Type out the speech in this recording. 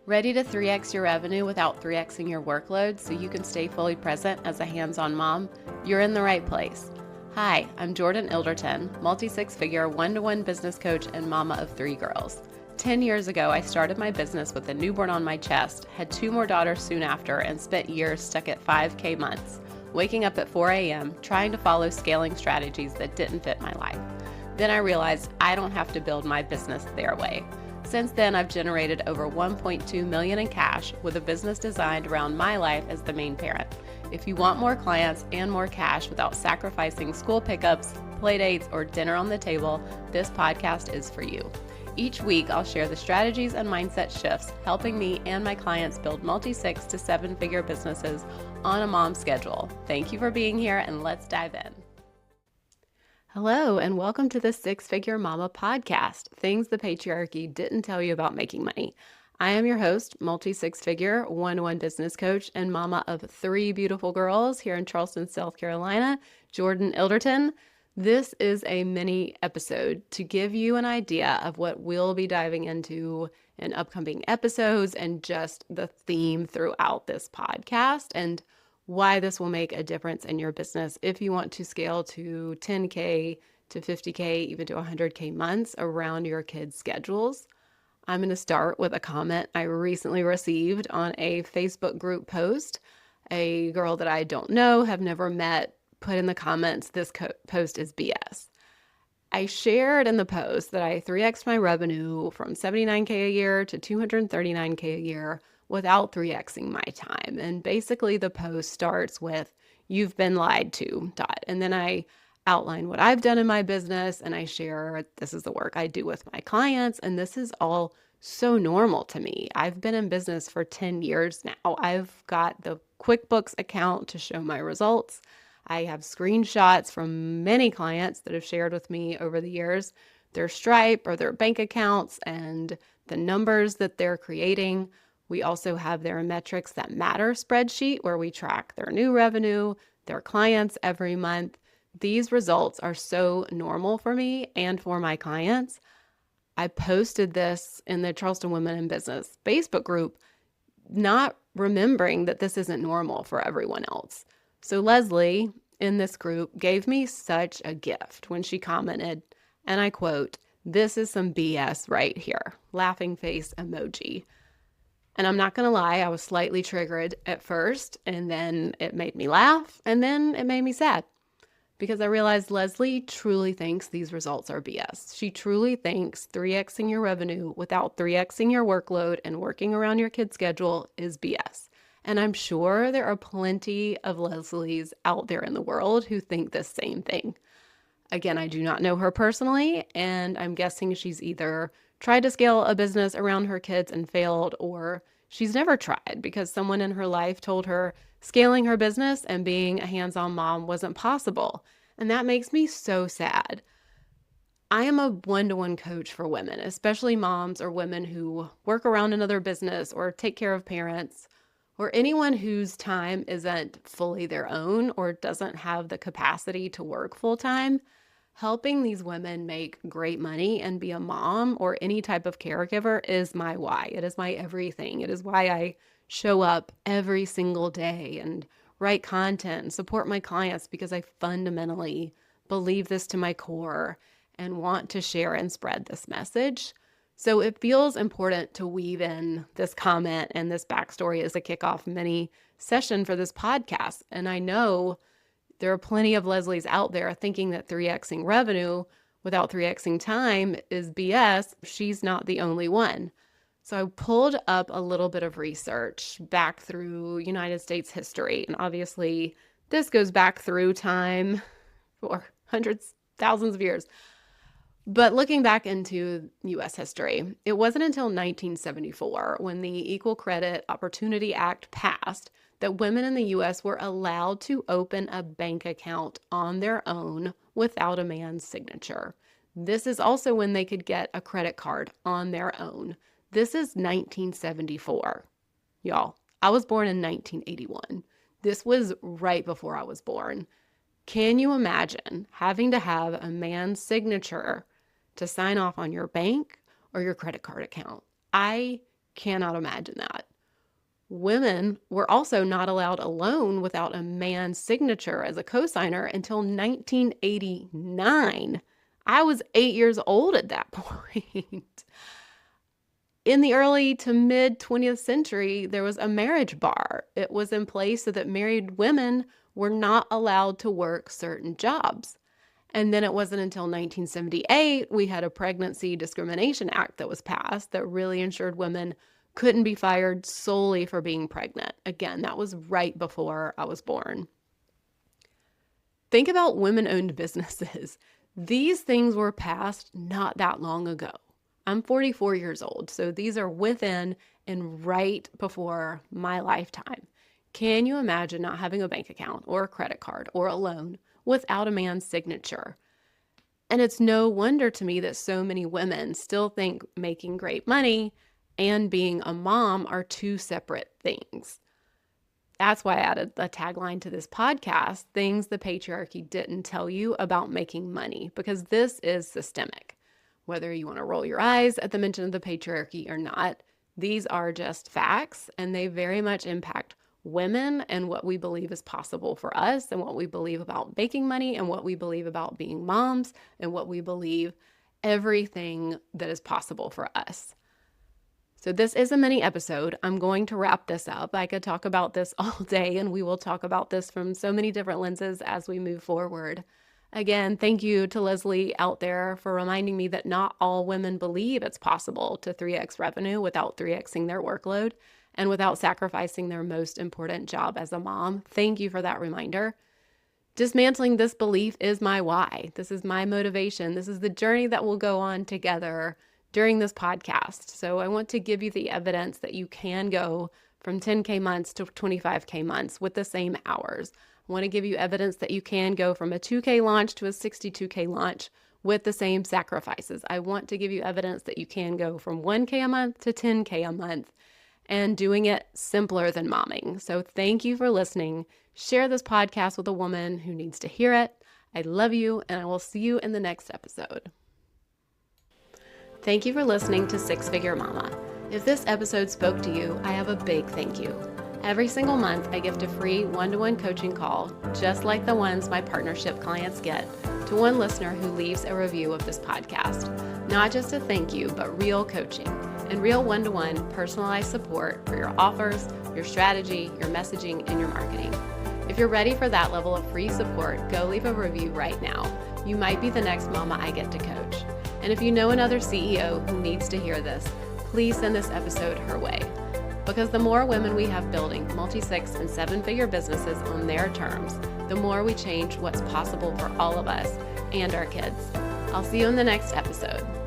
Ready to 3x your revenue without 3xing your workload so you can stay fully present as a hands-on mom? You're in the right place. Hi, I'm Jordan Ilderton, multi-six-figure one-to-one business coach and mama of 3 girls. 10 years ago, I started my business with a newborn on my chest, had 2 more daughters soon after, and spent years stuck at 5K months, waking up at 4 a.m., trying to follow scaling strategies that didn't fit my life. Then I realized I don't have to build my business their way. Since then, I've generated over $1.2 million in cash with a business designed around my life as the main parent. If you want more clients and more cash without sacrificing school pickups, playdates, or dinner on the table, this podcast is for you. Each week, I'll share the strategies and mindset shifts helping me and my clients build multi-6 to 7-figure businesses on a mom schedule. Thank you for being here, and let's dive in. Hello, and welcome to the Six Figure Mama podcast, things the patriarchy didn't tell you about making money. I am your host, multi-six-figure, one-to-one business coach, and mama of 3 beautiful girls here in Charleston, South Carolina, Jordan Ilderton. This is a mini episode to give you an idea of what we'll be diving into in upcoming episodes and just the theme throughout this podcast and why this will make a difference in your business if you want to scale to 10K to 50K, even to 100K months around your kids' schedules. I'm going to start with a comment I recently received on a Facebook group post. A girl that I don't know, have never met, put in the comments, this post is BS. I shared in the post that I 3x'd my revenue from 79K a year to 239K a year without 3xing my time. And basically the post starts with, "You've been lied to, ... And then I outline what I've done in my business and I share this is the work I do with my clients. And this is all so normal to me. I've been in business for 10 years now. I've got the QuickBooks account to show my results. I have screenshots from many clients that have shared with me over the years their Stripe or their bank accounts and the numbers that they're creating. We also have their metrics that matter spreadsheet where we track their new revenue, their clients every month. These results are so normal for me and for my clients. I posted this in the Charleston Women in Business Facebook group, not remembering that this isn't normal for everyone else. So Leslie in this group gave me such a gift when she commented, and I quote, "This is some BS right here," laughing face emoji. And I'm not going to lie, I was slightly triggered at first, and then it made me laugh, and then it made me sad because I realized Leslie truly thinks these results are BS. She truly thinks 3xing your revenue without 3xing your workload and working around your kid's schedule is BS. And I'm sure there are plenty of Leslies out there in the world who think the same thing. Again, I do not know her personally, and I'm guessing she's either tried to scale a business around her kids and failed, or she's never tried because someone in her life told her scaling her business and being a hands-on mom wasn't possible. And that makes me so sad. I am a one-to-one coach for women, especially moms or women who work around another business or take care of parents, or anyone whose time isn't fully their own or doesn't have the capacity to work full-time. Helping these women make great money and be a mom or any type of caregiver is my why. It is my everything. It is why I show up every single day and write content and support my clients, because I fundamentally believe this to my core and want to share and spread this message. So it feels important to weave in this comment and this backstory as a kickoff mini session for this podcast. And I know there are plenty of Leslies out there thinking that 3xing revenue without 3xing time is BS. She's not the only one. So I pulled up a little bit of research back through United States history. And obviously this goes back through time for hundreds, thousands of years. But looking back into U.S. history, it wasn't until 1974 when the Equal Credit Opportunity Act passed that women in the U.S. were allowed to open a bank account on their own without a man's signature. This is also when they could get a credit card on their own. This is 1974. Y'all, I was born in 1981. This was right before I was born. Can you imagine having to have a man's signature to sign off on your bank or your credit card account? I Cannot imagine that. Women were also not allowed a loan without a man's signature as a cosigner until 1989. I was 8 years old at that point. In the early to mid 20th century, there was a marriage bar. It was in place so that married women were not allowed to work certain jobs. And then it wasn't until 1978 we had a Pregnancy Discrimination Act that was passed that really ensured women couldn't be fired solely for being pregnant. Again, that was right before I was born. Think about women-owned businesses. These things were passed not that long ago. I'm 44 years old, so these are within and right before my lifetime. Can you imagine not having a bank account or a credit card or a loan without a man's signature? And it's no wonder to me that so many women still think making great money and being a mom are two separate things. That's why I added the tagline to this podcast, Things the Patriarchy Didn't Tell You About Making Money, because this is systemic. Whether you want to roll your eyes at the mention of the patriarchy or not, these are just facts, and they very much impact women and what we believe is possible for us and what we believe about making money and what we believe about being moms and what we believe everything that is possible for us. So this is a mini episode. I'm going to wrap this up. I could talk about this all day, and we will talk about this from so many different lenses as we move forward. Again, thank you to Leslie out there for reminding me that not all women believe it's possible to 3x revenue without 3xing their workload and without sacrificing their most important job as a mom. Thank you for that reminder. Dismantling this belief is my why. This is my motivation. This is the journey that we'll go on together during this podcast. So I want to give you the evidence that you can go from 10K months to 25K months with the same hours. I want to give you evidence that you can go from a 2K launch to a 62K launch with the same sacrifices. I want to give you evidence that you can go from 1K a month to 10K a month and doing it simpler than momming. So thank you for listening. Share this podcast with a woman who needs to hear it. I love you, and I will see you in the next episode. Thank you for listening to Six Figure Mama. If this episode spoke to you, I have a big thank you. Every single month, I gift a free one-to-one coaching call, just like the ones my partnership clients get, to one listener who leaves a review of this podcast. Not just a thank you, but real coaching and real one-to-one personalized support for your offers, your strategy, your messaging, and your marketing. If you're ready for that level of free support, go leave a review right now. You might be the next mama I get to coach. And if you know another CEO who needs to hear this, please send this episode her way. Because the more women we have building multi-6 and 7-figure businesses on their terms, the more we change what's possible for all of us and our kids. I'll see you in the next episode.